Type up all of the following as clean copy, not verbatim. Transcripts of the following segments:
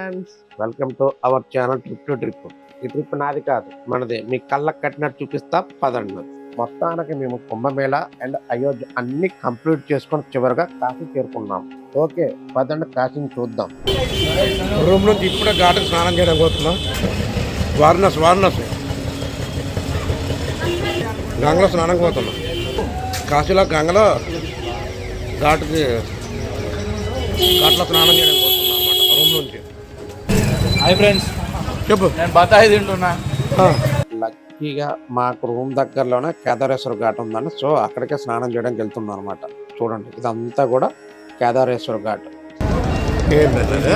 Friends, welcome to our channel trip to trip. ఈ trip నాది కాదు, మనది. మీ కళ్ళకు కట్టినట్టు చూపిస్తా పదండి. మొత్తానికి మేము కుంభమేళ అండ్ అయోధ్య అన్ని కంప్లీట్ చేసుకొని చివరిగా కాశీ చేరుకున్నాం. ఓకే పదండి, కాశీని చూద్దాం. రూమ్ నుంచి ఇప్పుడే ఘాటుకు స్నానం చేయడం పోతున్నాం. వారణాసి గంగలో స్నానం పోతున్నాం. కాశీలో గంగలో ఘాట్లో స్నానం చేయడం పోతున్నాం అన్నమాట రూమ్ నుంచి. హాయ్ ఫ్రెండ్స్, చెప్పు. నేను బతాయి తింటున్నా. లక్కీగా మాకు రూమ్ దగ్గరలోనే కేదారేశ్వర ఘాట్ ఉందండి. సో అక్కడికే స్నానం చేయడానికి వెళ్తున్నాం అనమాట. చూడండి, ఇదంతా కూడా కేదారేశ్వర ఘాట్. ఏంటంటే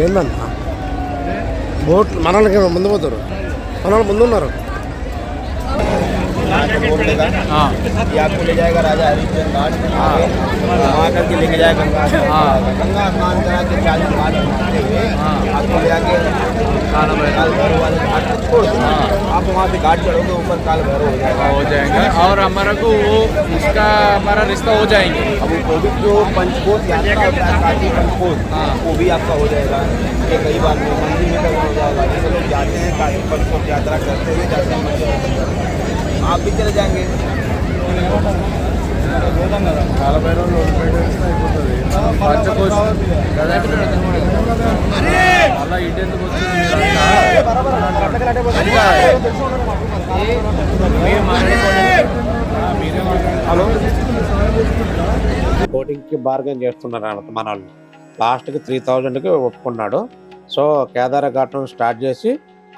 ఏందన్నా బోట్ మనకి ముందు పోతారు, మన వాళ్ళు ముందు ఉన్నారు. आपको ले जाएगा राजा हरिश्चंद्र घाट वहाँ करके लेके जाएगा गंगा स्नान करा के 40 घाट घूमते हुए आपको ले आके काल भैरव वाले घाट को छोड़ दो। आप वहाँ से घाट चढ़ोगे ऊपर काल भैरव हो जाएगा और हमारा को वो इसका हमारा रिश्ता हो जाएंगे। अब वो भी जो पंचकोश यात्रा होता है काशी पंचकोश, वो भी आपका हो जाएगा। ये कई बार मंदिर में हो जाएगा। जैसे लोग जाते हैं काशी पंचकोश यात्रा करते हुए जाते हैं, आप भी चले जाएंगे। బోటింగ్ కి బార్గెన్ చేస్తున్నారు మన వాళ్ళు. లాస్ట్ కి 3000కి ఒప్పుకున్నాడు. సో కేదార ఘాట్ స్టార్ట్ చేసి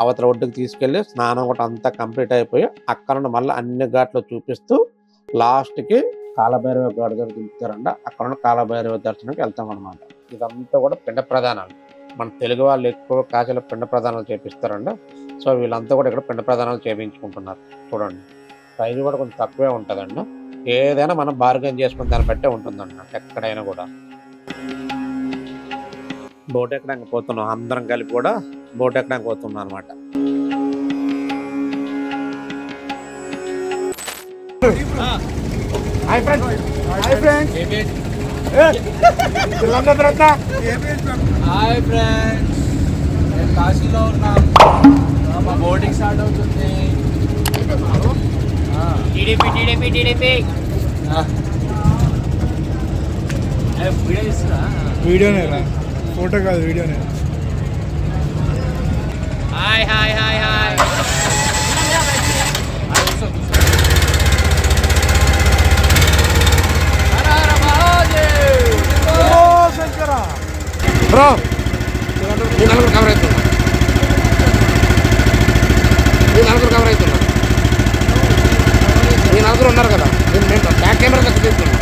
అవతల ఒడ్డుకు తీసుకెళ్లి స్నానం కూడా అంతా కంప్లీట్ అయిపోయి అక్కడ మళ్ళీ అన్ని ఘాట్లు చూపిస్తూ లాస్ట్కి కాలభైరవ ఘాట్ దగ్గర దిగుతారంట. అక్కడ కాలభైరవ దర్శనానికి వెళ్తాం అనమాట. ఇదంతా కూడా పిండ ప్రధానాలు. మన తెలుగు వాళ్ళు ఎక్కువ కాశీలో పిండ ప్రధానాలు చేపిస్తారంట. సో వీళ్ళంతా కూడా ఇక్కడ పిండ ప్రధానాలు చేయించుకుంటున్నారు. చూడండి, ప్రైజ్ కూడా కొంచెం తక్కువే ఉంటుందండి. ఏదైనా మనం బార్గెన్ చేసుకుని దాన్ని బట్టే ఉంటుందండి ఎక్కడైనా కూడా. బోట్ ఎక్కడానికి పోతున్నాం, అందరం కలిపి కూడా బోట్ ఎక్కడానికి పోతున్నాం అనమాట. Hi friends, hi friends, hi friends, నేను కాశీలో ఉన్నాం. మా బోటింగ్ స్టార్ట్ అవుతుంది. టీడీపీ వీడియో ఇస్తున్నా. వీడియోనే రా, ఫోటో కాదు వీడియోనే. Hi hi hi hi. Bro మీ నలుగురు కవర్ అవుతున్నా, మీ నలుగురు ఉన్నారు కదా. నేను బ్యాక్ కెమెరా దగ్గర తీసుకున్నాను.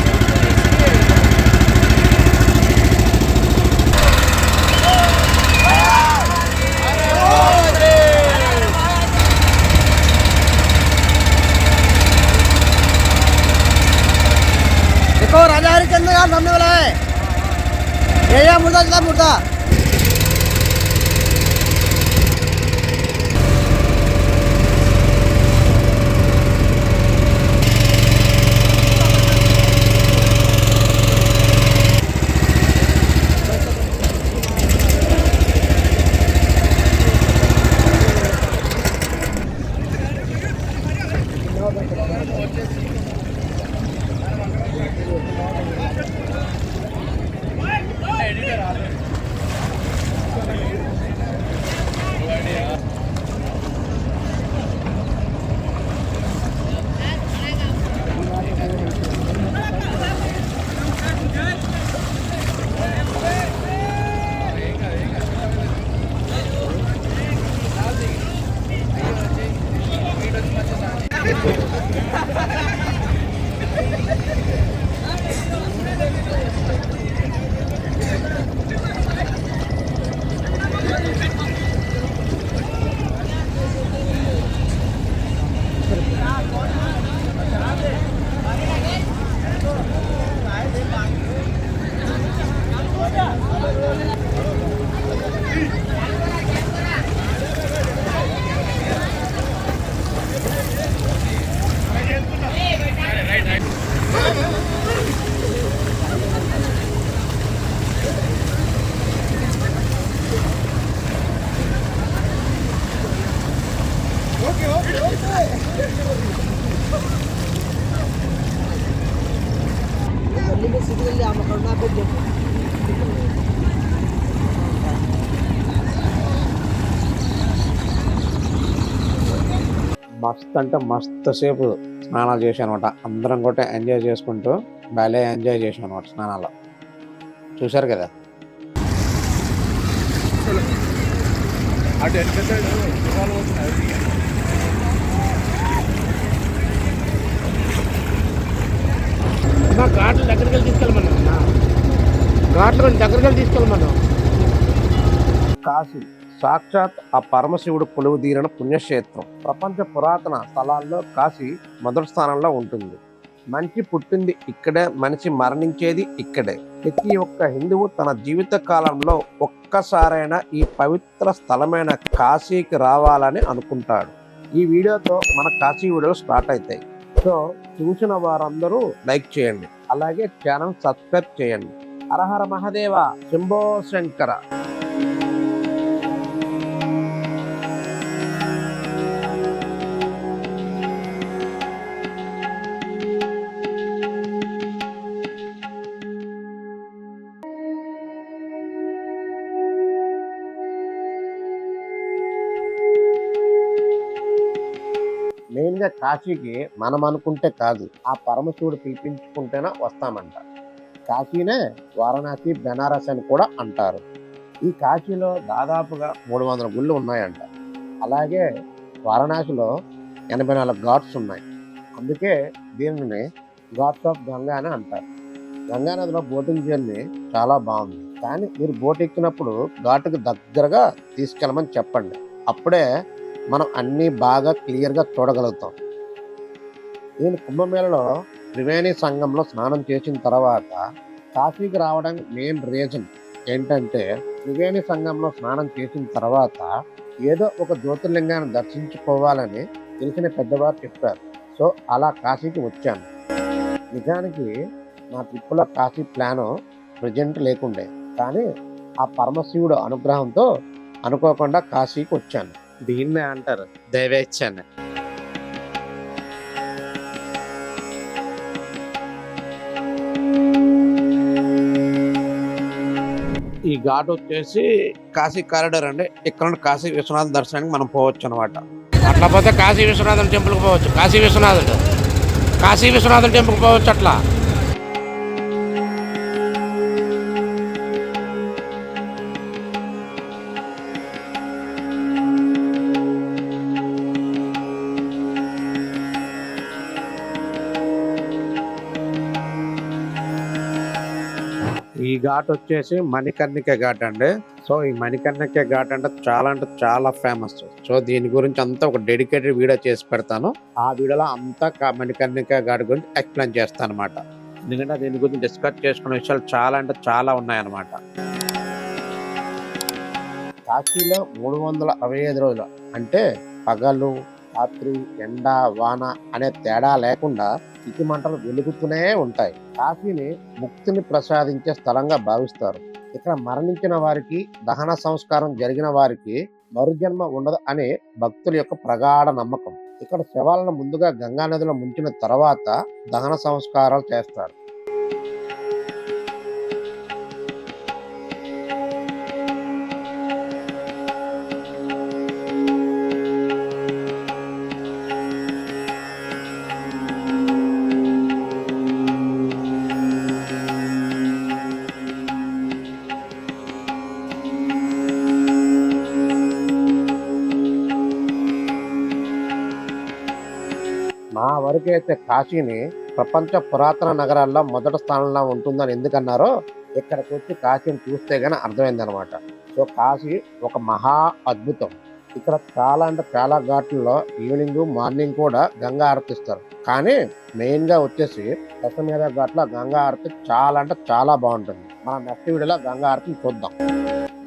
देखो राजा हरिश्चंद्र घाट सामने वाला है। ये मुर्दा चला मुर्दा। మస్త్ అంటే మస్తు సేపు స్నానాలు చేశాను అనమాట. అందరం కూడా ఎంజాయ్ చేసుకుంటూ భలే ఎంజాయ్ చేశాను అనమాట స్నానాలు. చూశారు కదా. అటు వెనక సైడ్ ఇవాళ వచ్చినాయి. ఘాట్లు దగ్గరికి వెళ్ళి తీసుకెళ్ళమన్నా. ఘాట్లు దగ్గరికి వెళ్ళి తీసుకెళ్ళమన్నా. కాశీ సాక్షాత్ ఆ పరమశివుడు కొలువు తీరిన పుణ్యక్షేత్రం. ప్రపంచ పురాతన స్థలాల్లో కాశీ మొదటి స్థానంలో ఉంటుంది. మనిషి పుట్టింది ఇక్కడే, మనిషి మరణించేది ఇక్కడే. ప్రతి ఒక్క హిందువు తన జీవిత కాలంలో ఒక్కసారైనా ఈ పవిత్ర స్థలమైన కాశీకి రావాలని అనుకుంటాడు. ఈ వీడియోతో మన కాశీ వీడియోలు స్టార్ట్ అవుతాయి. సో చూసిన వారందరూ లైక్ చేయండి, అలాగే ఛానల్ సబ్స్క్రైబ్ చేయండి. హరహర మహాదేవ, శంభో శంకర. మెయిన్గా కాశీకి మనం అనుకుంటే కాదు, ఆ పరమశివుడు పిలిపించుకుంటేనే వస్తామంట. కాశీనే వారణాసి, బెనారస్ అని కూడా అంటారు. ఈ కాశీలో దాదాపుగా 300 గుళ్ళు ఉన్నాయంట. అలాగే వారణాసిలో 84 ఘాట్స్ ఉన్నాయి. అందుకే దీనిని ఘాట్స్ ఆఫ్ గంగా అని అంటారు. గంగా నదిలో బోటింగ్ జర్నీ చాలా బాగుంది. కానీ మీరు బోట్ ఎక్కినప్పుడు ఘాటుకు దగ్గరగా తీసుకెళ్ళమని చెప్పండి. అప్పుడే మనం అన్నీ బాగా క్లియర్గా చూడగలుగుతాం. నేను కుంభమేళలో త్రివేణి సంగంలో స్నానం చేసిన తర్వాత కాశీకి రావడానికి మెయిన్ రీజన్ ఏంటంటే, త్రివేణి సంగంలో స్నానం చేసిన తర్వాత ఏదో ఒక జ్యోతిర్లింగాన్ని దర్శించుకోవాలని తెలిసిన పెద్దవారు చెప్పారు. సో అలా కాశీకి వచ్చాను. నిజానికి నా ట్రిప్పులో కాశీ ప్లాను ప్రజెంట్ లేకుండే, కానీ ఆ పరమశివుడు అనుగ్రహంతో అనుకోకుండా కాశీకి వచ్చాను. దీన్నే అంటారు దైవేచ్ఛని. ఈ ఘాట్ వచ్చేసి కాశీ కారిడార్ అండి. ఇక్కడ నుండి కాశీ విశ్వనాథ దర్శనానికి మనం పోవచ్చు అనమాట. అట్లా పోతే కాశీ విశ్వనాథుల టెంపుల్కి పోవచ్చు. కాశీ విశ్వనాథుల టెంపుల్కి పోవచ్చు. అట్లా ఈ ఘాట్ వచ్చేసి మణికర్ణిక ఘాట్ అండి. సో ఈ మణికర్ణిక ఘాట్ అంటే చాలా ఫేమస్. సో దీని గురించి అంతా ఒక డెడికేటెడ్ వీడియో చేసి పెడతాను. ఆ వీడియోలో అంతా మణికర్ణిక ఘాట్ గురించి ఎక్స్ప్లెయిన్ చేస్తాను అనమాట. ఎందుకంటే దీని గురించి డిస్కస్ చేసుకునే విషయాలు చాలా ఉన్నాయన్నమాట. కాశీలో 365 రోజులు అంటే పగలు రాత్రి, ఎండ, వాన అనే తేడా లేకుండా చితి మంటలు వెలుగుతూనే ఉంటాయి. కాశీని ముక్తిని ప్రసాదించే స్థలంగా భావిస్తారు. ఇక్కడ మరణించిన వారికి, దహన సంస్కారం జరిగిన వారికి మరుజన్మ ఉండదు అనే భక్తుల యొక్క ప్రగాఢ నమ్మకం. ఇక్కడ శవాలను ముందుగా గంగా నదిలో ముంచిన తర్వాత దహన సంస్కారాలు చేస్తారు. నా వరకు అయితే కాశీని ప్రపంచ పురాతన నగరాల్లో మొదటి స్థానంలో ఉంటుందని ఎందుకన్నారో ఇక్కడికి వచ్చి కాశీని చూస్తే గానీ అర్థమైంది అనమాట. సో కాశీ ఒక మహా అద్భుతం. ఇక్కడ చాలా అంటే చాలా ఘాట్లలో ఈవినింగ్ మార్నింగ్ కూడా గంగా ఆరతిస్తారు. కానీ మెయిన్ గా వచ్చేసి దశమేధ ఘాట్లో గంగా ఆరతి చాలా అంటే చాలా బాగుంటుంది. మనం నెక్స్ట్ వీడియోలో గంగా ఆరతిని చూద్దాం.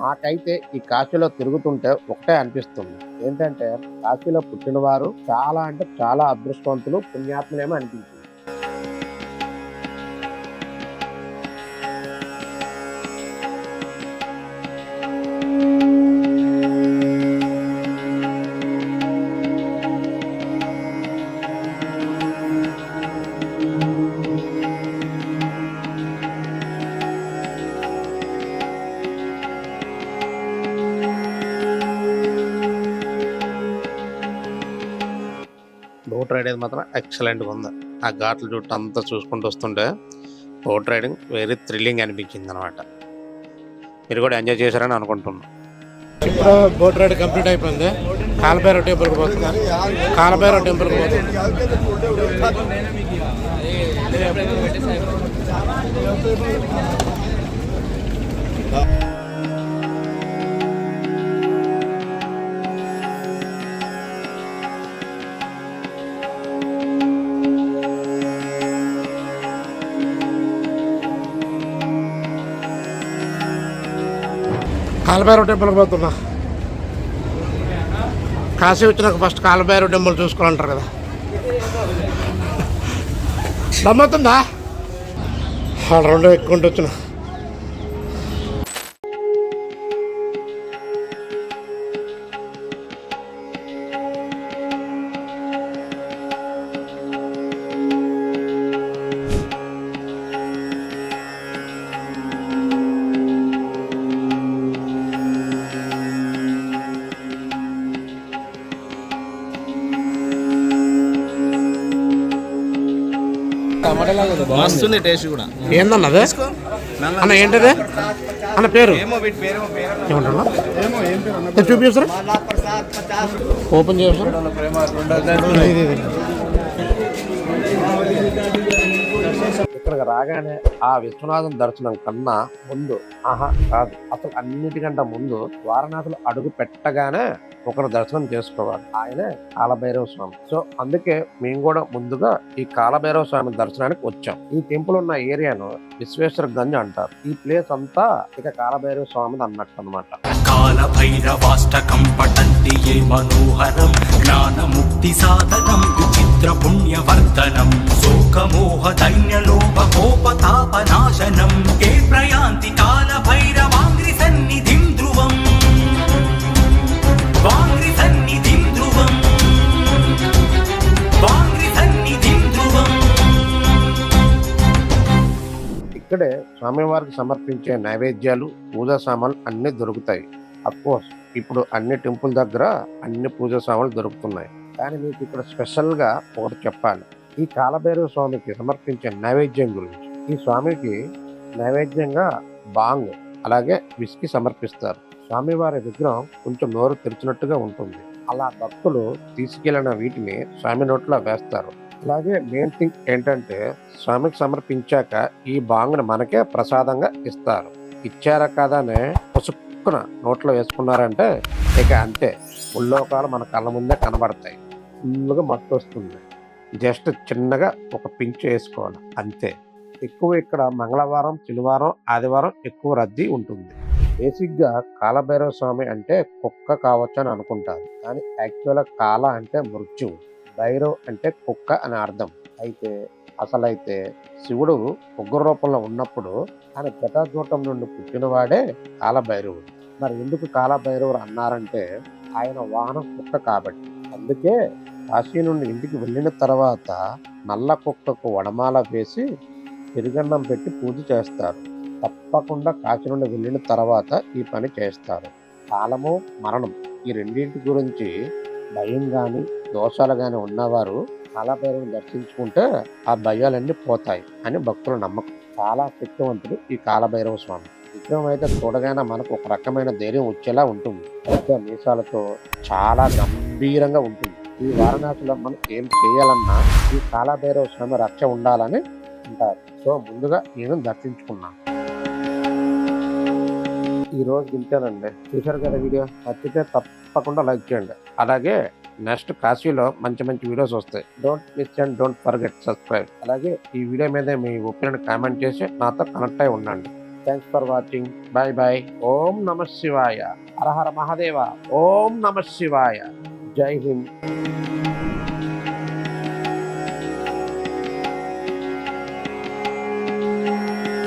నాకైతే ఈ కాశీలో తిరుగుతుంటే ఒకటే అనిపిస్తుంది, ఏంటంటే కాశీలో పుట్టినవారు చాలా అంటే చాలా అదృష్టవంతులు, పుణ్యాత్ములేమో అనిపించింది. బోట్ రైడ్ అయితే మాత్రం ఎక్సలెంట్గా ఉంది. ఆ ఘాట్ల చుట్టూ అంతా చూసుకుంటూ వస్తుంటే బోట్ రైడింగ్ వెరీ థ్రిల్లింగ్ అనిపించింది అనమాట. మీరు కూడా ఎంజాయ్ చేశారని అనుకుంటున్నాను. ఇప్పుడు బోట్ రైడ్ కంప్లీట్ అయిపోయింది. కాలభైరవ టెంపుల్కి పోతున్నాం. కాలభైరవ టెంపుల్కి పోతున్నాం. కాలభైరవ టెంపుల్కి పోతున్నా. కాశీ వచ్చినాక ఫస్ట్ కాలభైరవ టెంపుల్ చూసుకోవాలంటారు కదా. దమ్మవుతుందా? రెండు ఎక్కుంటూ వచ్చిన. మస్తుంది టేస్ట్ కూడా. ఏందన్నది అన్న? ఏంటది అన్న పేరు? ఏమంటున్నా చూపిస్తారు, ఓపెన్ చేస్తారు. ఇక్కడికి రాగానే ఆ విశ్వనాథం దర్శనం కన్నా ముందు కాదు, అసలు అన్నిటికంటే ముందు వారణాసిలో అడుగు పెట్టగానే ఒకరు దర్శనం చేసుకోవాలి. ఆయనే కాలభైరవ స్వామి. సో అందుకే మేము కూడా ముందుగా ఈ కాలభైరవ స్వామి దర్శనానికి వచ్చాం. ఈ టెంపుల్ ఉన్న ఏరియాను విశ్వేశ్వర గంజ్ అంటారు. ఈ ప్లేస్ అంతా ఇక కాలభైరవ స్వామి అన్నట్టు అనమాట. కాలభైరవాష్టకం పఠంతి ఏ మనోహరం జ్ఞానముక్తి సాధనం విచిత్ర పుణ్యవర్ధనం శోకమోహ దైన్యలోభ కోపతాపనాశనం ఏ ప్రయాంతి కాలభైరవాంగ్రి సన్నిధిం ధ్రువం వాంగ్రి సన్నిధిం ధ్రువం వాంగ్రి సన్నిధిం ధ్రువం. ఇక్కడే స్వామివారికి సమర్పించే నైవేద్యాలు, పూజా సామాన్లు అన్ని దొరుకుతాయి. అఫ్కోర్స్ ఇప్పుడు అన్ని టెంపుల్ దగ్గర అన్ని పూజా సామాన్లు దొరుకుతున్నాయి. కానీ మీకు ఇక్కడ స్పెషల్ గా ఒకటి చెప్పాలి. ఈ కాలభైరవ స్వామికి సమర్పించే నైవేద్యం గురించి. ఈ స్వామికి నైవేద్యంగా బాంగ్ అలాగే విస్కీ సమర్పిస్తారు. స్వామివారి విగ్రహం కొంచెం నోరు తెరిచినట్టుగా ఉంటుంది. అలా భక్తులు తీసుకెళ్లిన వీటిని స్వామి నోట్లో వేస్తారు. అలాగే మెయిన్ థింగ్ ఏంటంటే స్వామికి సమర్పించాక ఈ బాంగ్ని మనకే ప్రసాదంగా ఇస్తారు. ఇచ్చారా కాదానే పుసుక్కున నోట్లో వేసుకున్నారంటే ఇక అంతే, ముల్లోకాలు మన కళ్ళ ముందే కనబడతాయి. ఫుల్గా మత్తు వస్తుంది. జస్ట్ చిన్నగా ఒక పించు వేసుకోవాలి అంతే. ఎక్కువ ఇక్కడ మంగళవారం, శనివారం, ఆదివారం ఎక్కువ రద్దీ ఉంటుంది. బేసిక్గా కాలభైరవ స్వామి అంటే కుక్క కావచ్చు అని అనుకుంటారు. కానీ యాక్చువల్గా కాల అంటే మృత్యువు, భైరవ్ అంటే కుక్క అని అర్థం. అయితే అసలైతే శివుడు ఉగ్ర రూపంలో ఉన్నప్పుడు ఆయన జటాజూటం నుండి పుట్టినవాడే కాలభైరవుడు. మరి ఎందుకు కాలభైరవుడు అన్నారంటే ఆయన వాహనం కుక్క కాబట్టి. అందుకే కాశీ నుండి ఇంటికి వెళ్ళిన తర్వాత నల్ల కుక్కకు వడమాల వేసి పెరుగన్నం పెట్టి పూజ చేస్తారు. తప్పకుండా కాశీ నుండి వెళ్ళిన తర్వాత ఈ పని చేస్తారు. కాలము, మరణం ఈ రెండింటి గురించి భయం కానీ దోషాలు కానీ ఉన్నవారు కాలభైరవుని దర్శించుకుంటే ఆ భయాలన్నీ పోతాయి అని భక్తుల నమ్మకం. చాలా శక్తివంతుడు ఈ కాలభైరవ స్వామి. విగ్రహం అయితే చూడగానే మనకు ఒక రకమైన ధైర్యం వచ్చేలా ఉంటుంది. పెద్ద మీసాలతో చాలా గంభీరంగా ఉంటుంది. ఈ వారణాసిలో మనం ఏం చేయాలన్నా ఈ కాలభైరవ స్వామి రక్ష ఉండాలని అంటారు. సో ముందుగా నేను దర్శించుకున్నాను. ఈ రోజు ఇంతేనండి. చూశారు కదా వీడియో, నచ్చితే తప్పకుండా లైక్ చేయండి. అలాగే నెక్స్ట్ కాశీలో మంచి మంచి వీడియోస్ వస్తాయి. Don't miss and don't forget subscribe. అలాగే ఈ వీడియో మీద మీ ఒపీనియన్ కామెంట్ చేసి నాతో కనెక్ట్ అయి ఉండండి. Thanks for watching. Bye bye. ఓం నమ శివాయ. హర హర మహాదేవ. ఓం నమ శివాయ. జై హింద్.